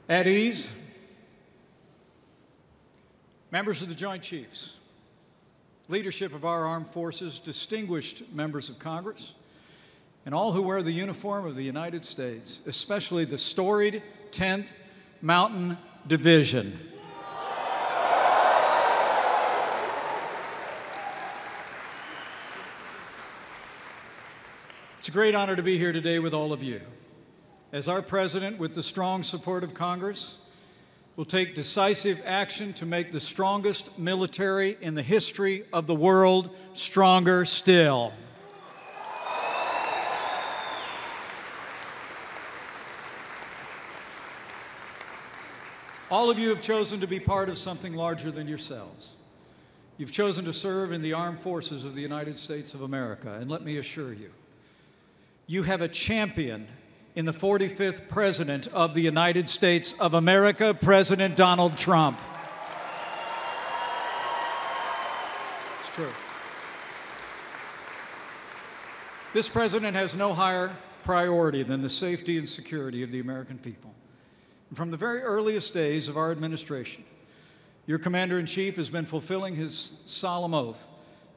At ease, members of the Joint Chiefs, leadership of our armed forces, distinguished members of Congress, and all who wear the uniform of the United States, especially the storied 10th Mountain Division. It's a great honor to be here today with all of you. As our President, with the strong support of Congress, will take decisive action to make the strongest military in the history of the world stronger still. All of you have chosen to be part of something larger than yourselves. You've chosen to serve in the armed forces of the United States of America, and let me assure you, you have a champion in the 45th President of the United States of America, President Donald Trump. It's true. This president has no higher priority than the safety and security of the American people. And from the very earliest days of our administration, your Commander-in-Chief has been fulfilling his solemn oath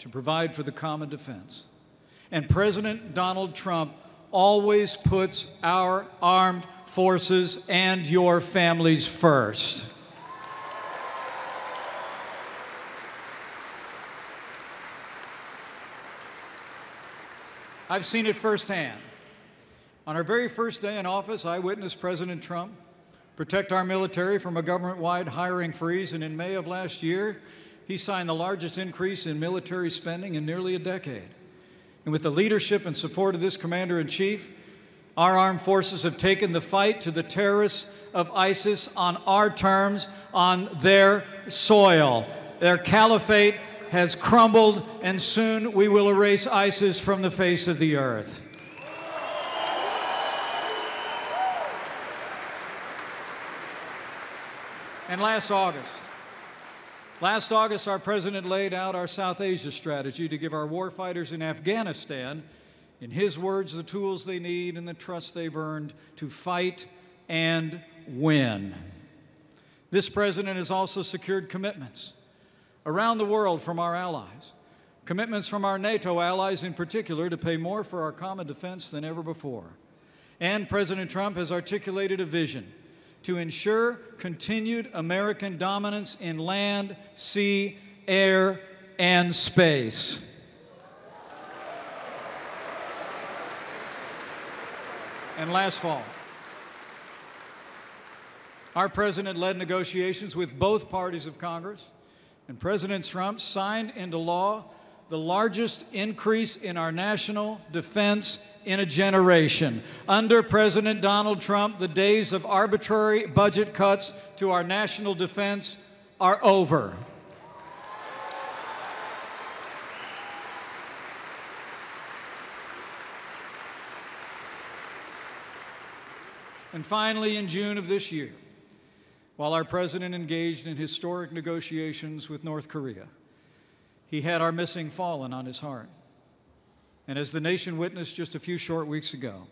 to provide for the common defense. And President Donald Trump always puts our armed forces and your families first. I've seen it firsthand. On our very first day in office, I witnessed President Trump protect our military from a government-wide hiring freeze, and in May of last year, he signed the largest increase in military spending in nearly a decade. And with the leadership and support of this Commander-in-Chief, our armed forces have taken the fight to the terrorists of ISIS on our terms, on their soil. Their caliphate has crumbled, and soon we will erase ISIS from the face of the earth. And last August, our President laid out our South Asia strategy to give our warfighters in Afghanistan, in his words, the tools they need and the trust they've earned to fight and win. This President has also secured commitments around the world from our allies, commitments from our NATO allies in particular to pay more for our common defense than ever before. And President Trump has articulated a vision to ensure continued American dominance in land, sea, air, and space. And last fall, our President led negotiations with both parties of Congress, and President Trump signed into law the largest increase in our national defense in a generation. Under President Donald Trump, the days of arbitrary budget cuts to our national defense are over. And finally, in June of this year, while our President engaged in historic negotiations with North Korea, he had our missing fallen on his heart. And as the nation witnessed just a few short weeks ago,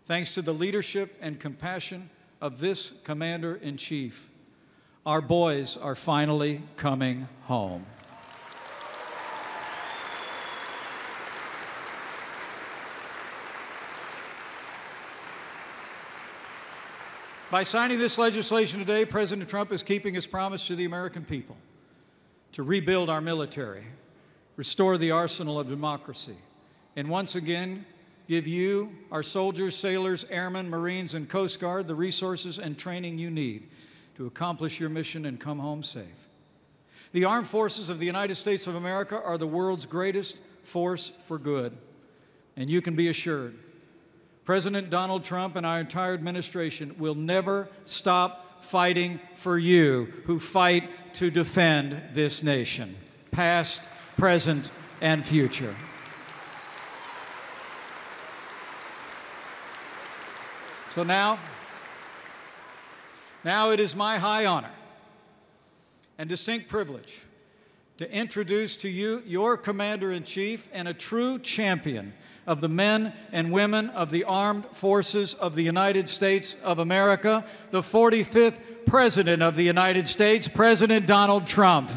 thanks to the leadership and compassion of this Commander-in-Chief, our boys are finally coming home. By signing this legislation today, President Trump is keeping his promise to the American people to rebuild our military, restore the arsenal of democracy, and once again give you, our soldiers, sailors, airmen, Marines, and Coast Guard the resources and training you need to accomplish your mission and come home safe. The armed forces of the United States of America are the world's greatest force for good, and you can be assured President Donald Trump and our entire administration will never stop fighting for you who fight to defend this nation, past, present, and future. So now it is my high honor and distinct privilege to introduce to you your Commander-in-Chief and a true champion of the men and women of the Armed Forces of the United States of America, the 45th President of the United States, President Donald Trump.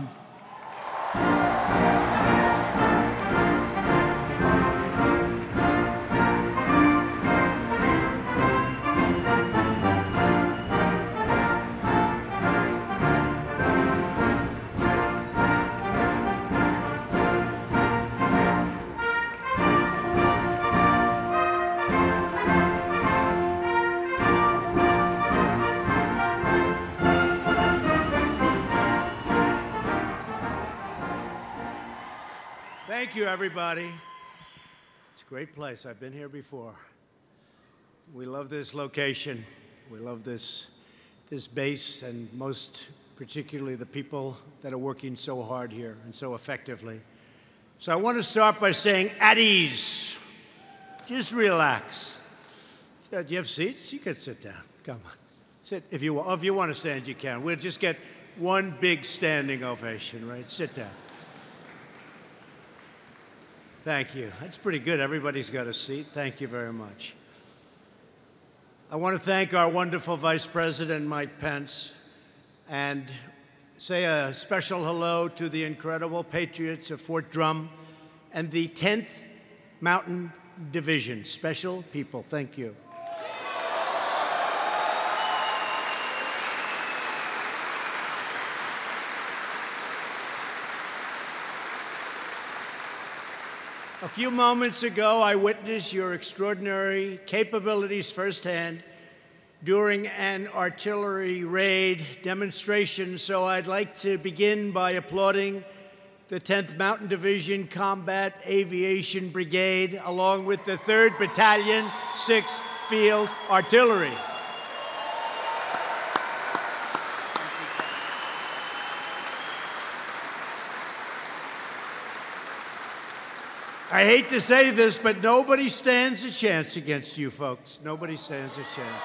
Thank you, everybody. It's a great place. I've been here before. We love this location. We love this base, and most particularly the people that are working so hard here and so effectively. So I want to start by saying, at ease. Just relax. Do you have seats? You can sit down. Come on. Sit. If you want to stand, you can. We'll just get one big standing ovation, right? Sit down. Thank you. That's pretty good. Everybody's got a seat. Thank you very much. I want to thank our wonderful Vice President, Mike Pence, and say a special hello to the incredible patriots of Fort Drum and the 10th Mountain Division. Special people. Thank you. A few moments ago, I witnessed your extraordinary capabilities firsthand during an artillery raid demonstration, so I'd like to begin by applauding the 10th Mountain Division Combat Aviation Brigade, along with the 3rd Battalion, 6th Field Artillery. I hate to say this, but nobody stands a chance against you folks. Nobody stands a chance.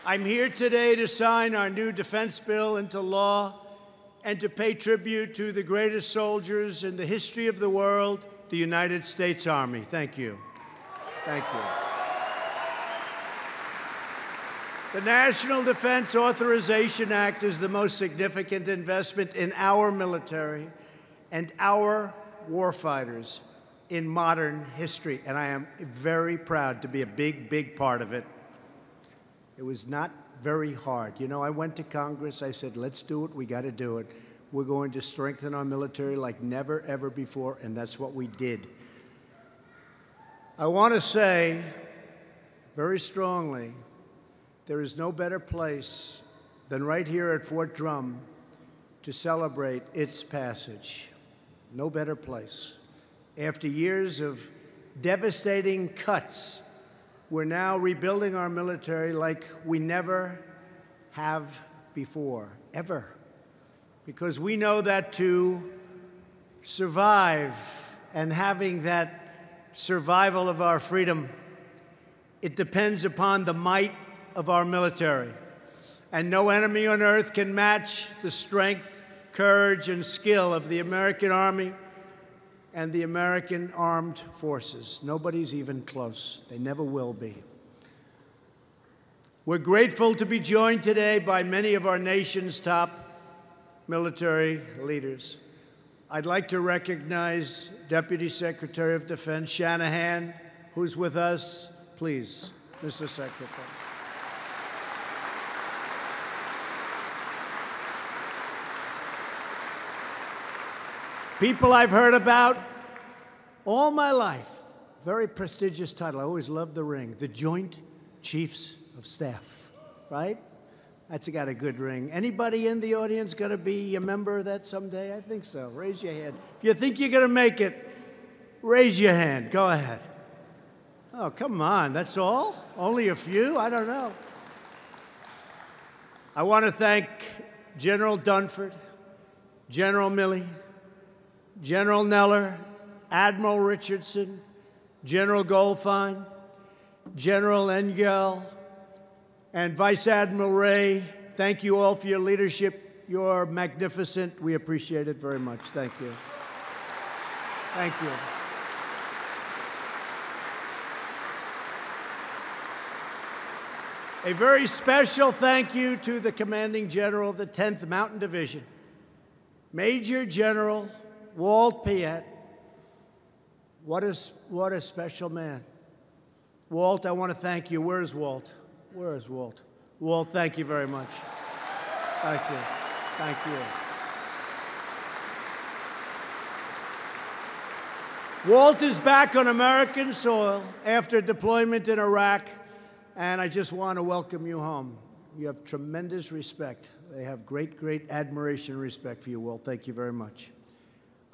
I'm here today to sign our new defense bill into law and to pay tribute to the greatest soldiers in the history of the world, the United States Army. Thank you. Thank you. The National Defense Authorization Act is the most significant investment in our military and our warfighters in modern history, and I am very proud to be a big, big part of it. It was not very hard. You know, I went to Congress, I said, let's do it, we got to do it. We're going to strengthen our military like never, ever before, and that's what we did. I want to say very strongly, there is no better place than right here at Fort Drum to celebrate its passage. No better place. After years of devastating cuts, we're now rebuilding our military like we never have before, ever. Because we know that to survive and having that survival of our freedom, it depends upon the might of our military. And no enemy on earth can match the strength, courage, and skill of the American Army and the American Armed Forces. Nobody's even close. They never will be. We're grateful to be joined today by many of our nation's top military leaders. I'd like to recognize Deputy Secretary of Defense Shanahan, who's with us. Please, Mr. Secretary. People I've heard about all my life. Very prestigious title. I always loved the ring. The Joint Chiefs of Staff, right? That's got a good ring. Anybody in the audience going to be a member of that someday? I think so. Raise your hand. If you think you're going to make it, raise your hand. Go ahead. Oh, come on. That's all? Only a few? I don't know. I want to thank General Dunford, General Milley, General Neller, Admiral Richardson, General Goldfein, General Engel, and Vice Admiral Ray. Thank you all for your leadership. You're magnificent. We appreciate it very much. Thank you. Thank you. A very special thank you to the Commanding General of the 10th Mountain Division, Major General Walt Piet. What a special man. Walt, I want to thank you. Where's Walt? Where is Walt? Walt, thank you very much. Thank you. Thank you. Walt is back on American soil after deployment in Iraq, and I just want to welcome you home. You have tremendous respect. They have great, great admiration and respect for you, Walt. Thank you very much.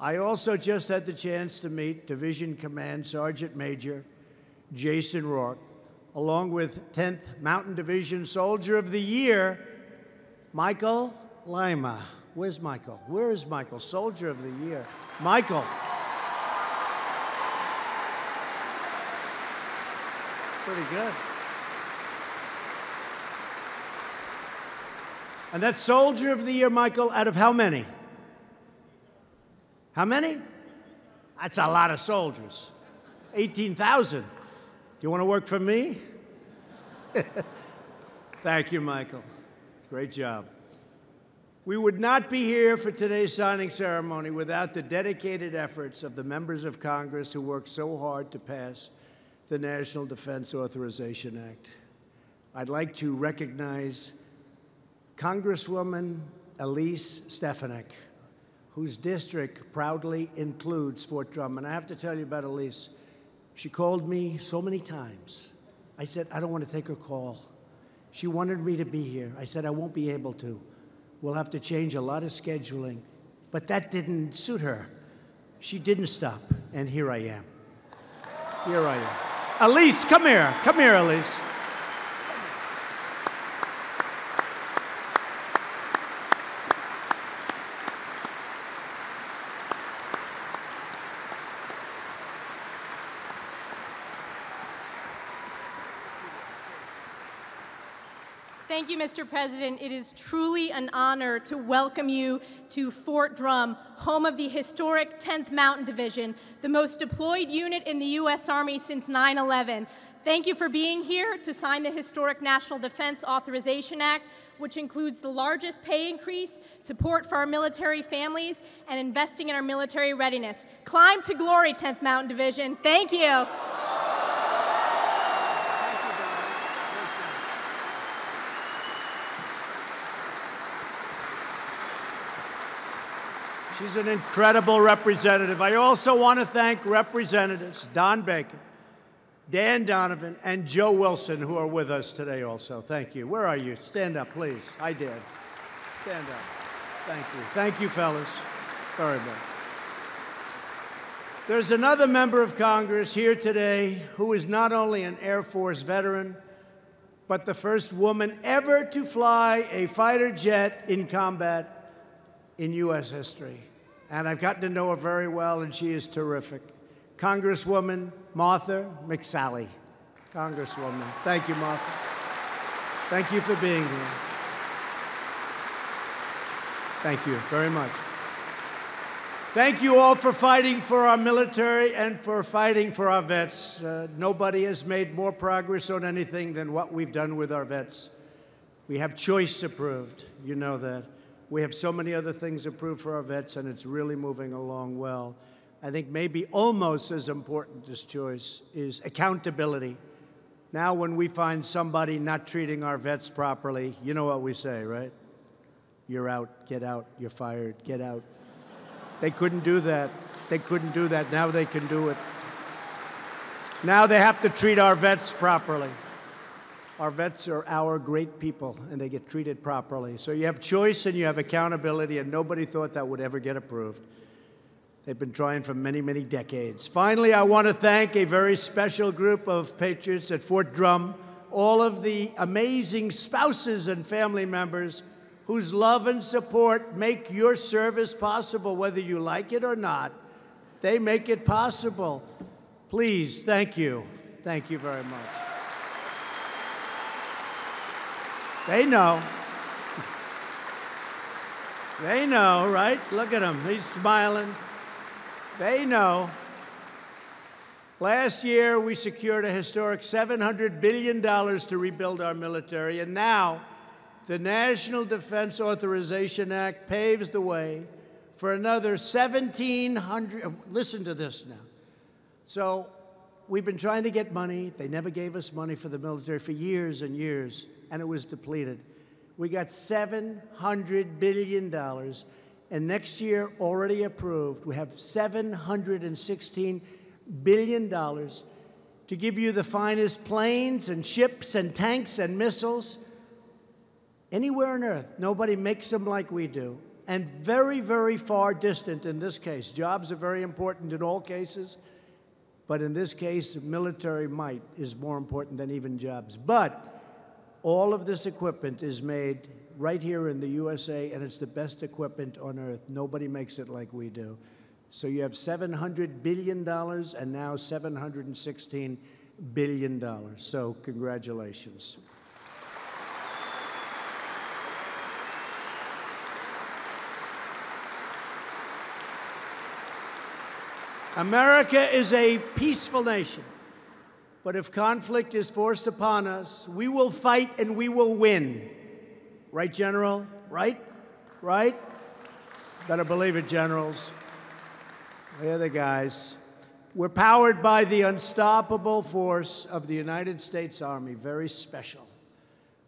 I also just had the chance to meet Division Command Sergeant Major Jason Rourke, along with 10th Mountain Division Soldier of the Year, Michael Lima. Where's Michael? Where is Michael? Soldier of the Year. Michael. Pretty good. And that's Soldier of the Year, Michael, out of how many? How many? That's a lot of soldiers. 18,000. Do you want to work for me? Thank you, Michael. Great job. We would not be here for today's signing ceremony without the dedicated efforts of the members of Congress who worked so hard to pass the National Defense Authorization Act. I'd like to recognize Congresswoman Elise Stefanik, whose district proudly includes Fort Drum. And I have to tell you about Elise. She called me so many times. I said, I don't want to take her call. She wanted me to be here. I said, I won't be able to. We'll have to change a lot of scheduling. But that didn't suit her. She didn't stop, and here I am. Here I am. Elise, come here. Come here, Elise. Thank you, Mr. President. It is truly an honor to welcome you to Fort Drum, home of the historic 10th Mountain Division, the most deployed unit in the U.S. Army since 9/11. Thank you for being here to sign the historic National Defense Authorization Act, which includes the largest pay increase, support for our military families, and investing in our military readiness. Climb to glory, 10th Mountain Division. Thank you. She's an incredible representative. I also want to thank Representatives Don Bacon, Dan Donovan, and Joe Wilson, who are with us today also. Thank you. Where are you? Stand up, please. I did. Stand up. Thank you. Thank you, fellas, very much. There's another member of Congress here today who is not only an Air Force veteran, but the first woman ever to fly a fighter jet in combat in U.S. history. And I've gotten to know her very well, and she is terrific. Congresswoman Martha McSally. Congresswoman. Thank you, Martha. Thank you for being here. Thank you very much. Thank you all for fighting for our military and for fighting for our vets. Nobody has made more progress on anything than what we've done with our vets. We have choice approved. You know that. We have so many other things approved for our vets, and it's really moving along well. I think maybe almost as important as choice is accountability. Now, when we find somebody not treating our vets properly, you know what we say, right? You're out, get out, you're fired, get out. They couldn't do that. They couldn't do that. Now they can do it. Now they have to treat our vets properly. Our vets are our great people, and they get treated properly. So you have choice and you have accountability, and nobody thought that would ever get approved. They've been trying for many, many decades. Finally, I want to thank a very special group of patriots at Fort Drum, all of the amazing spouses and family members whose love and support make your service possible, whether you like it or not. They make it possible. Please, thank you. Thank you very much. They know. They know, right? Look at him. He's smiling. They know. Last year, we secured a historic $700 billion to rebuild our military, and now the National Defense Authorization Act paves the way for another 1,700. Listen to this now. So we've been trying to get money. They never gave us money for the military for years and years, and it was depleted. We got $700 billion, and next year, already approved, we have $716 billion to give you the finest planes and ships and tanks and missiles anywhere on earth. Nobody makes them like we do. And very, very far distant in this case. Jobs are very important in all cases, but in this case, military might is more important than even jobs. But all of this equipment is made right here in the USA, and it's the best equipment on earth. Nobody makes it like we do. So you have $700 billion and now $716 billion. So congratulations. America is a peaceful nation, but if conflict is forced upon us, we will fight and we will win. Right, General? Right? Right? Better believe it, generals. They're the guys. We're powered by the unstoppable force of the United States Army, very special.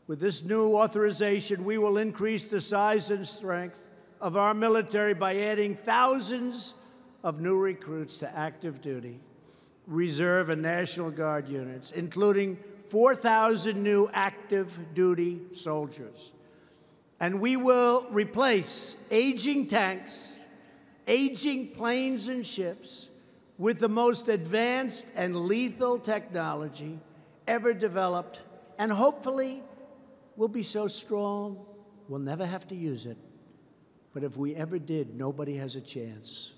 With this new authorization, we will increase the size and strength of our military by adding thousands of new recruits to active duty, reserve, and National Guard units, including 4,000 new active duty soldiers. And we will replace aging tanks, aging planes and ships with the most advanced and lethal technology ever developed, and hopefully we'll be so strong we'll never have to use it. But if we ever did, nobody has a chance.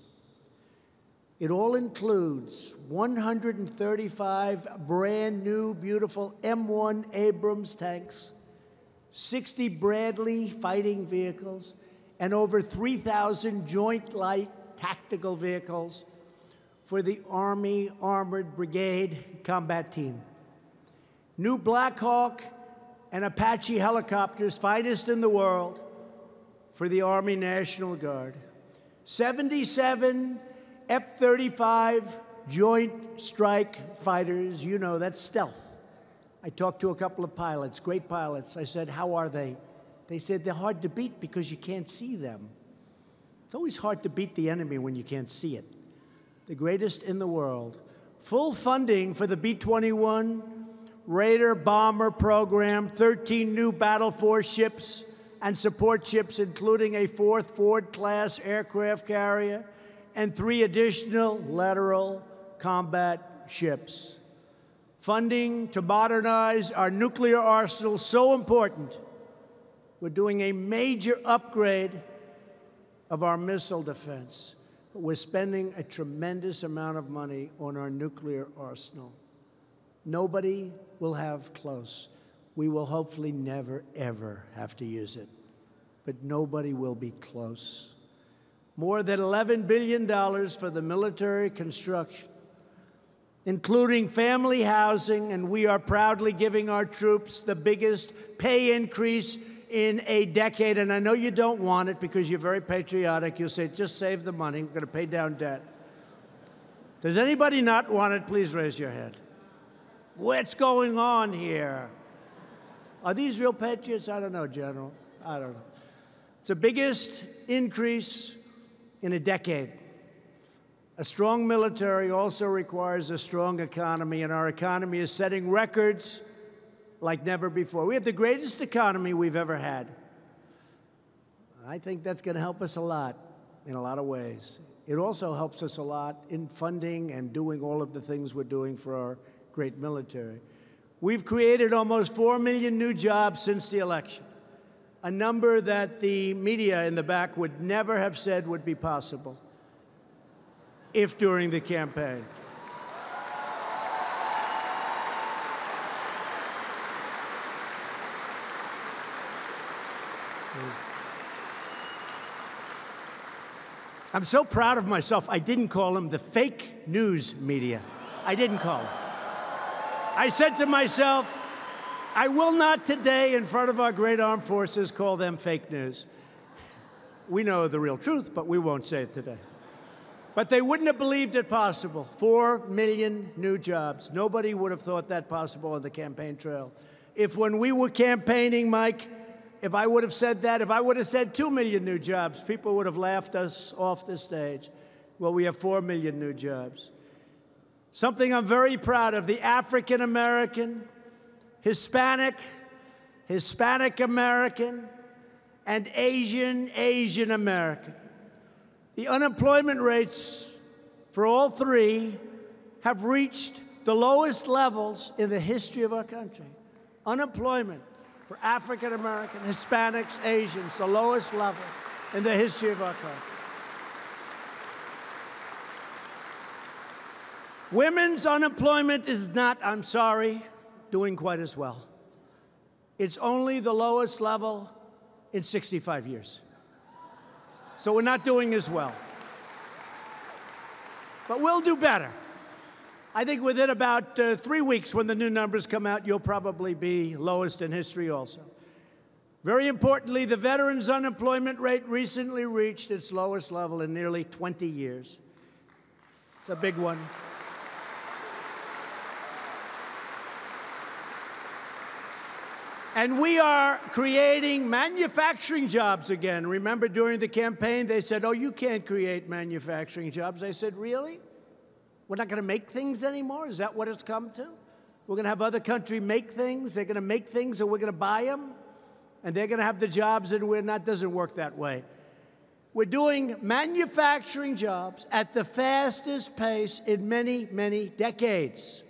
It all includes 135 brand new, beautiful M1 Abrams tanks, 60 Bradley fighting vehicles, and over 3,000 Joint Light Tactical Vehicles for the Army Armored Brigade Combat Team. New Black Hawk and Apache helicopters, finest in the world, for the Army National Guard. 77 F-35 Joint Strike Fighters. You know, that's stealth. I talked to a couple of pilots, great pilots. I said, how are they? They said, they're hard to beat because you can't see them. It's always hard to beat the enemy when you can't see it. The greatest in the world. Full funding for the B-21 Raider bomber program, 13 new Battle Force ships and support ships, including a 4th Ford-class aircraft carrier, and 3 additional lateral combat ships. Funding to modernize our nuclear arsenal, so important. We're doing a major upgrade of our missile defense. But we're spending a tremendous amount of money on our nuclear arsenal. Nobody will have close. We will hopefully never, ever have to use it. But nobody will be close. More than $11 billion for the military construction, including family housing, and we are proudly giving our troops the biggest pay increase in a decade. And I know you don't want it because you're very patriotic. You'll say, just save the money. We're going to pay down debt. Does anybody not want it? Please raise your hand. What's going on here? Are these real patriots? I don't know, General. I don't know. It's the biggest increase in a decade. A strong military also requires a strong economy, and our economy is setting records like never before. We have the greatest economy we've ever had. I think that's going to help us a lot in a lot of ways. It also helps us a lot in funding and doing all of the things we're doing for our great military. We've created almost 4 million new jobs since the election, a number that the media in the back would never have said would be possible if during the campaign. I'm so proud of myself, I didn't call them the fake news media. I didn't call them. I said to myself, I will not today, in front of our great armed forces, call them fake news. We know the real truth, but we won't say it today. But they wouldn't have believed it possible. 4 million new jobs. Nobody would have thought that possible on the campaign trail. If when we were campaigning, Mike, if I would have said that, if I would have said 2 million new jobs, people would have laughed us off the stage. Well, we have 4 million new jobs. Something I'm very proud of, the African American, Hispanic American, and Asian American. The unemployment rates for all three have reached the lowest levels in the history of our country. Unemployment for African American, Hispanics, Asians, the lowest level in the history of our country. Women's unemployment is not, I'm sorry, doing quite as well. It's only the lowest level in 65 years. So we're not doing as well. But we'll do better. I think within about 3 weeks, when the new numbers come out, you'll probably be lowest in history also. Very importantly, the veterans' unemployment rate recently reached its lowest level in nearly 20 years. It's a big one. And we are creating manufacturing jobs again. Remember, during the campaign, they said, oh, you can't create manufacturing jobs. I said, really? We're not going to make things anymore? Is that what it's come to? We're going to have other countries make things? They're going to make things and we're going to buy them? And they're going to have the jobs and we're not? Doesn't work that way. We're doing manufacturing jobs at the fastest pace in many, many decades.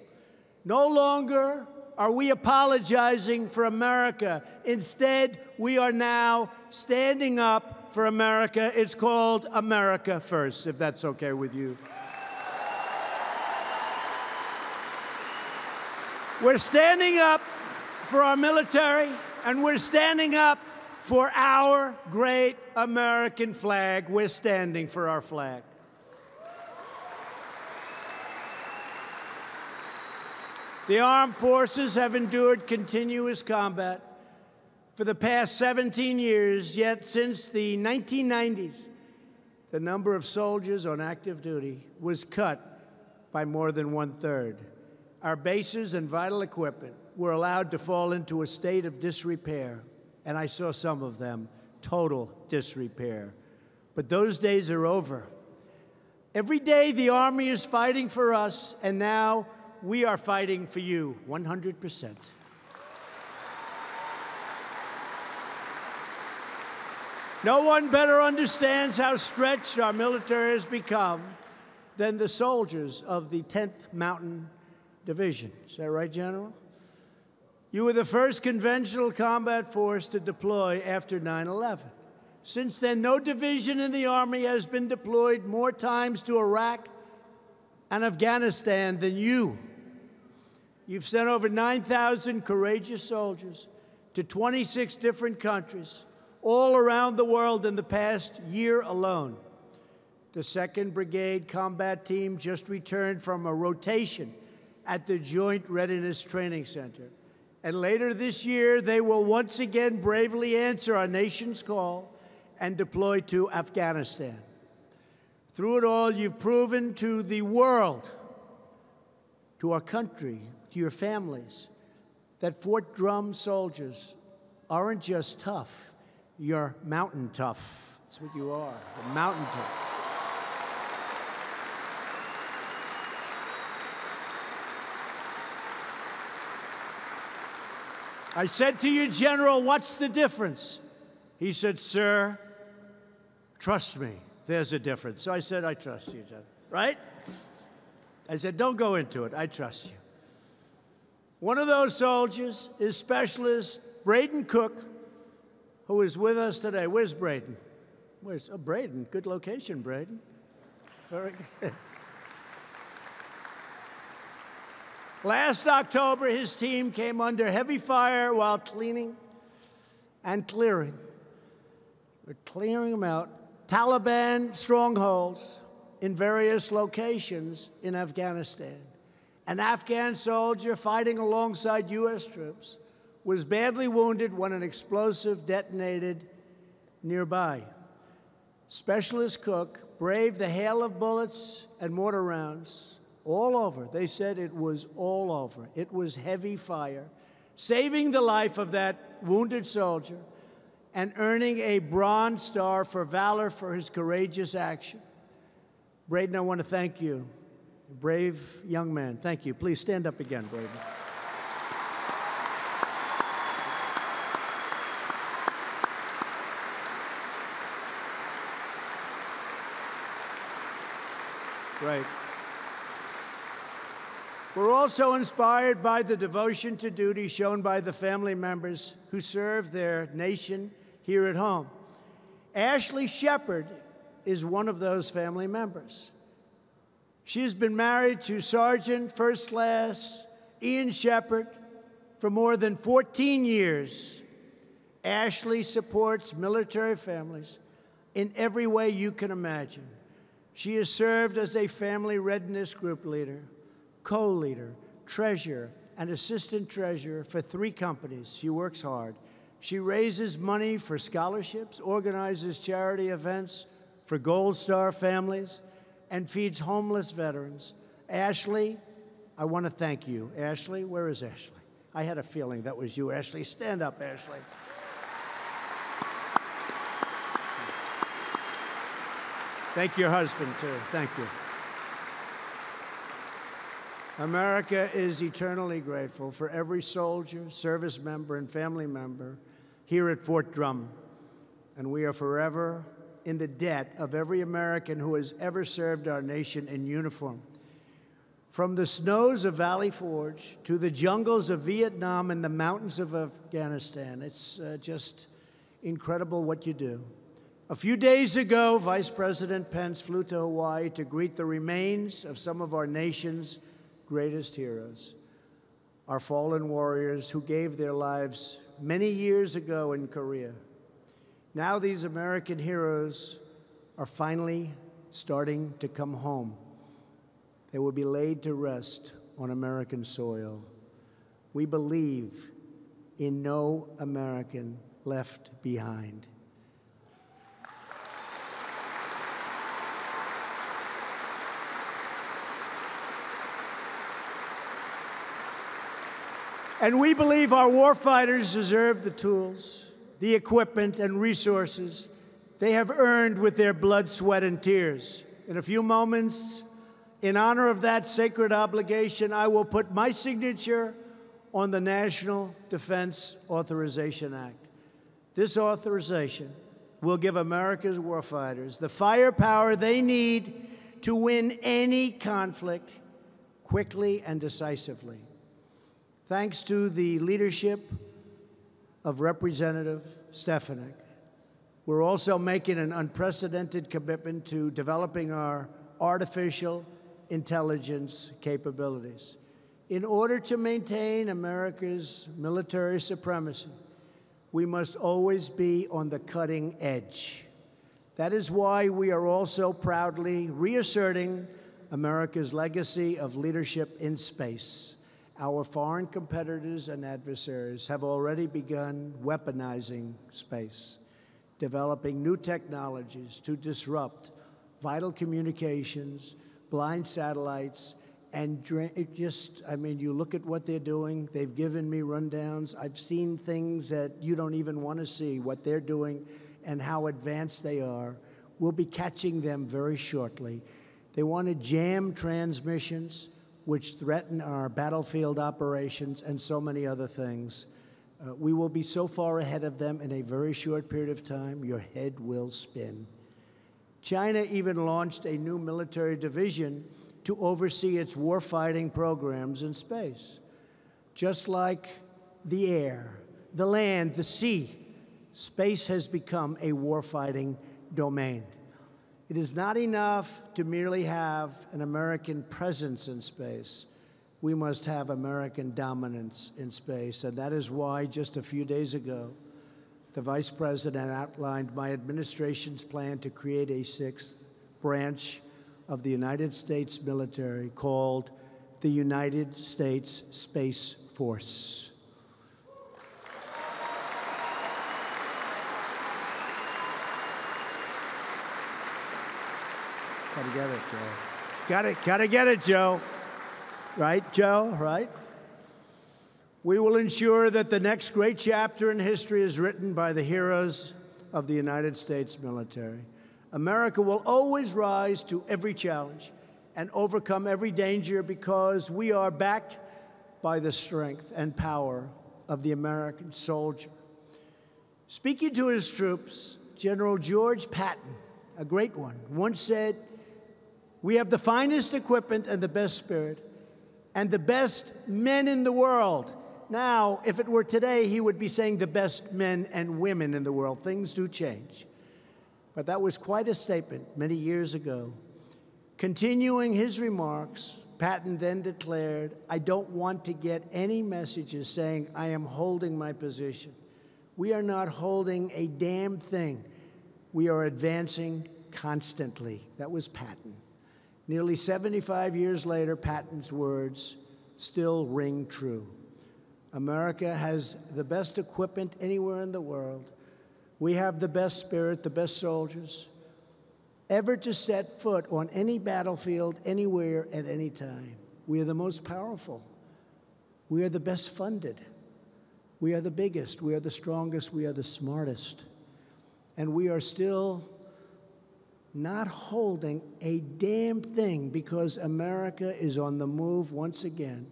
No longer are we apologizing for America. Instead, we are now standing up for America. It's called America First, if that's okay with you. We're standing up for our military, and we're standing up for our great American flag. We're standing for our flag. The armed forces have endured continuous combat for the past 17 years, yet since the 1990s, the number of soldiers on active duty was cut by more than 1/3. Our bases and vital equipment were allowed to fall into a state of disrepair, and I saw some of them, total disrepair. But those days are over. Every day the Army is fighting for us, and now we are fighting for you, 100%. No one better understands how stretched our military has become than the soldiers of the 10th Mountain Division. Is that right, General? You were the first conventional combat force to deploy after 9/11. Since then, no division in the Army has been deployed more times to Iraq and Afghanistan than you. You've sent over 9,000 courageous soldiers to 26 different countries, all around the world in the past year alone. The 2nd Brigade Combat Team just returned from a rotation at the Joint Readiness Training Center. And later this year, they will once again bravely answer our nation's call and deploy to Afghanistan. Through it all, you've proven to the world, to our country, to your families, that Fort Drum soldiers aren't just tough, you're mountain tough. That's what you are, you're mountain tough. I said to you, General, what's the difference? He said, sir, trust me, there's a difference. So I said, I trust you, General, right? I said, don't go into it, I trust you. One of those soldiers is Specialist Braden Cook, who is with us today. Where's Braden? Oh, Braden, good location, Braden. Very good. Last October, his team came under heavy fire while cleaning and clearing. We're clearing them out. Taliban strongholds in various locations in Afghanistan. An Afghan soldier fighting alongside U.S. troops was badly wounded when an explosive detonated nearby. Specialist Cook braved the hail of bullets and mortar rounds all over. They said it was all over. It was heavy fire, saving the life of that wounded soldier and earning a Bronze Star for valor for his courageous action. Braden, I want to thank you. Brave young man. Thank you. Please stand up again, Braden. Right. We're also inspired by the devotion to duty shown by the family members who serve their nation here at home. Ashley Shepard is one of those family members. She's been married to Sergeant First Class Ian Shepard for more than 14 years. Ashley supports military families in every way you can imagine. She has served as a family readiness group leader, co-leader, treasurer, and assistant treasurer for 3 companies. She works hard. She raises money for scholarships, organizes charity events for Gold Star families, and feeds homeless veterans. Ashley, I want to thank you. Ashley, where is Ashley? I had a feeling that was you, Ashley. Stand up, Ashley. Thank your husband, too. Thank you. America is eternally grateful for every soldier, service member, and family member here at Fort Drum. And we are forever in the debt of every American who has ever served our nation in uniform. From the snows of Valley Forge to the jungles of Vietnam and the mountains of Afghanistan, it's just incredible what you do. A few days ago, Vice President Pence flew to Hawaii to greet the remains of some of our nation's greatest heroes, our fallen warriors who gave their lives many years ago in Korea. Now these American heroes are finally starting to come home. They will be laid to rest on American soil. We believe in no American left behind. And we believe our warfighters deserve the tools, the equipment, and resources they have earned with their blood, sweat, and tears. In a few moments, in honor of that sacred obligation, I will put my signature on the National Defense Authorization Act. This authorization will give America's warfighters the firepower they need to win any conflict quickly and decisively. Thanks to the leadership of Representative Stefanik, we're also making an unprecedented commitment to developing our artificial intelligence capabilities. In order to maintain America's military supremacy, we must always be on the cutting edge. That is why we are also proudly reasserting America's legacy of leadership in space. Our foreign competitors and adversaries have already begun weaponizing space, developing new technologies to disrupt vital communications, blind satellites, and you look at what they're doing. They've given me rundowns. I've seen things that you don't even want to see, what they're doing and how advanced they are. We'll be catching them very shortly. They want to jam transmissions, which threaten our battlefield operations and so many other things. We will be so far ahead of them in a very short period of time, your head will spin. China even launched a new military division to oversee its warfighting programs in space. Just like the air, the land, the sea, space has become a warfighting domain. It is not enough to merely have an American presence in space. We must have American dominance in space, and that is why just a few days ago, the Vice President outlined my administration's plan to create a 6th branch of the United States military called the United States Space Force. Gotta get it, Joe. Gotta get it, Joe. Right, Joe? Right? We will ensure that the next great chapter in history is written by the heroes of the United States military. America will always rise to every challenge and overcome every danger because we are backed by the strength and power of the American soldier. Speaking to his troops, General George Patton, a great one, once said, "We have the finest equipment and the best spirit and the best men in the world." Now, if it were today, he would be saying the best men and women in the world. Things do change. But that was quite a statement many years ago. Continuing his remarks, Patton then declared, "I don't want to get any messages saying I am holding my position. We are not holding a damn thing. We are advancing constantly." That was Patton. Nearly 75 years later, Patton's words still ring true. America has the best equipment anywhere in the world. We have the best spirit, the best soldiers ever to set foot on any battlefield, anywhere, at any time. We are the most powerful. We are the best funded. We are the biggest. We are the strongest. We are the smartest. And we are still not holding a damn thing because America is on the move once again,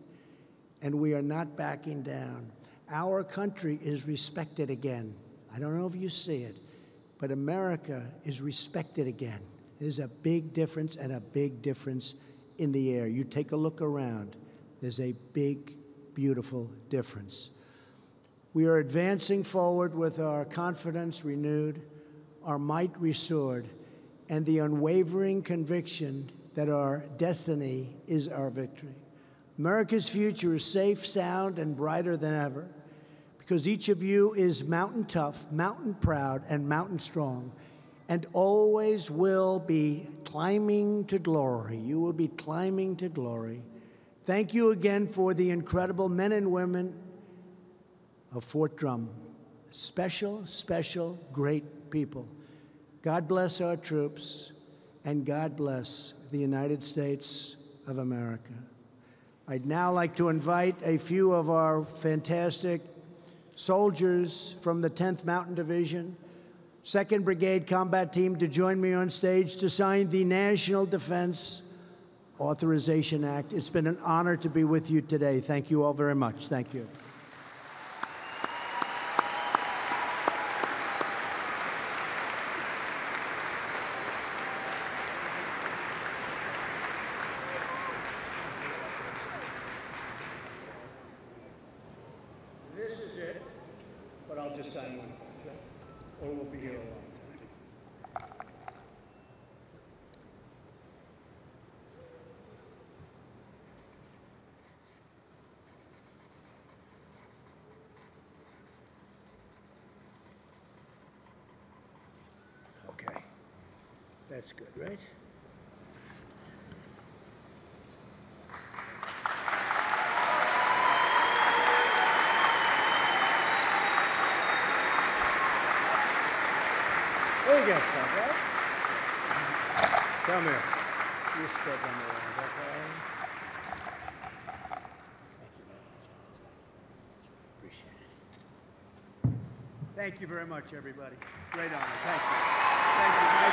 and we are not backing down. Our country is respected again. I don't know if you see it, but America is respected again. There's a big difference, and a big difference in the air. You take a look around. There's a big, beautiful difference. We are advancing forward with our confidence renewed, our might restored, and the unwavering conviction that our destiny is our victory. America's future is safe, sound, and brighter than ever because each of you is mountain tough, mountain proud, and mountain strong, and always will be climbing to glory. You will be climbing to glory. Thank you again for the incredible men and women of Fort Drum. Special, special, great people. God bless our troops, and God bless the United States of America. I'd now like to invite a few of our fantastic soldiers from the 10th Mountain Division, 2nd Brigade Combat Team to join me on stage to sign the National Defense Authorization Act. It's been an honor to be with you today. Thank you all very much. Thank you. This is it, but I'll just sign one, or we'll be here a long time. Okay, that's good, right? There you go, Tom, right? Come here. You spread them around, okay? Thank you very much. Appreciate it. Thank you very much, everybody. Great honor. Thank you. Thank you.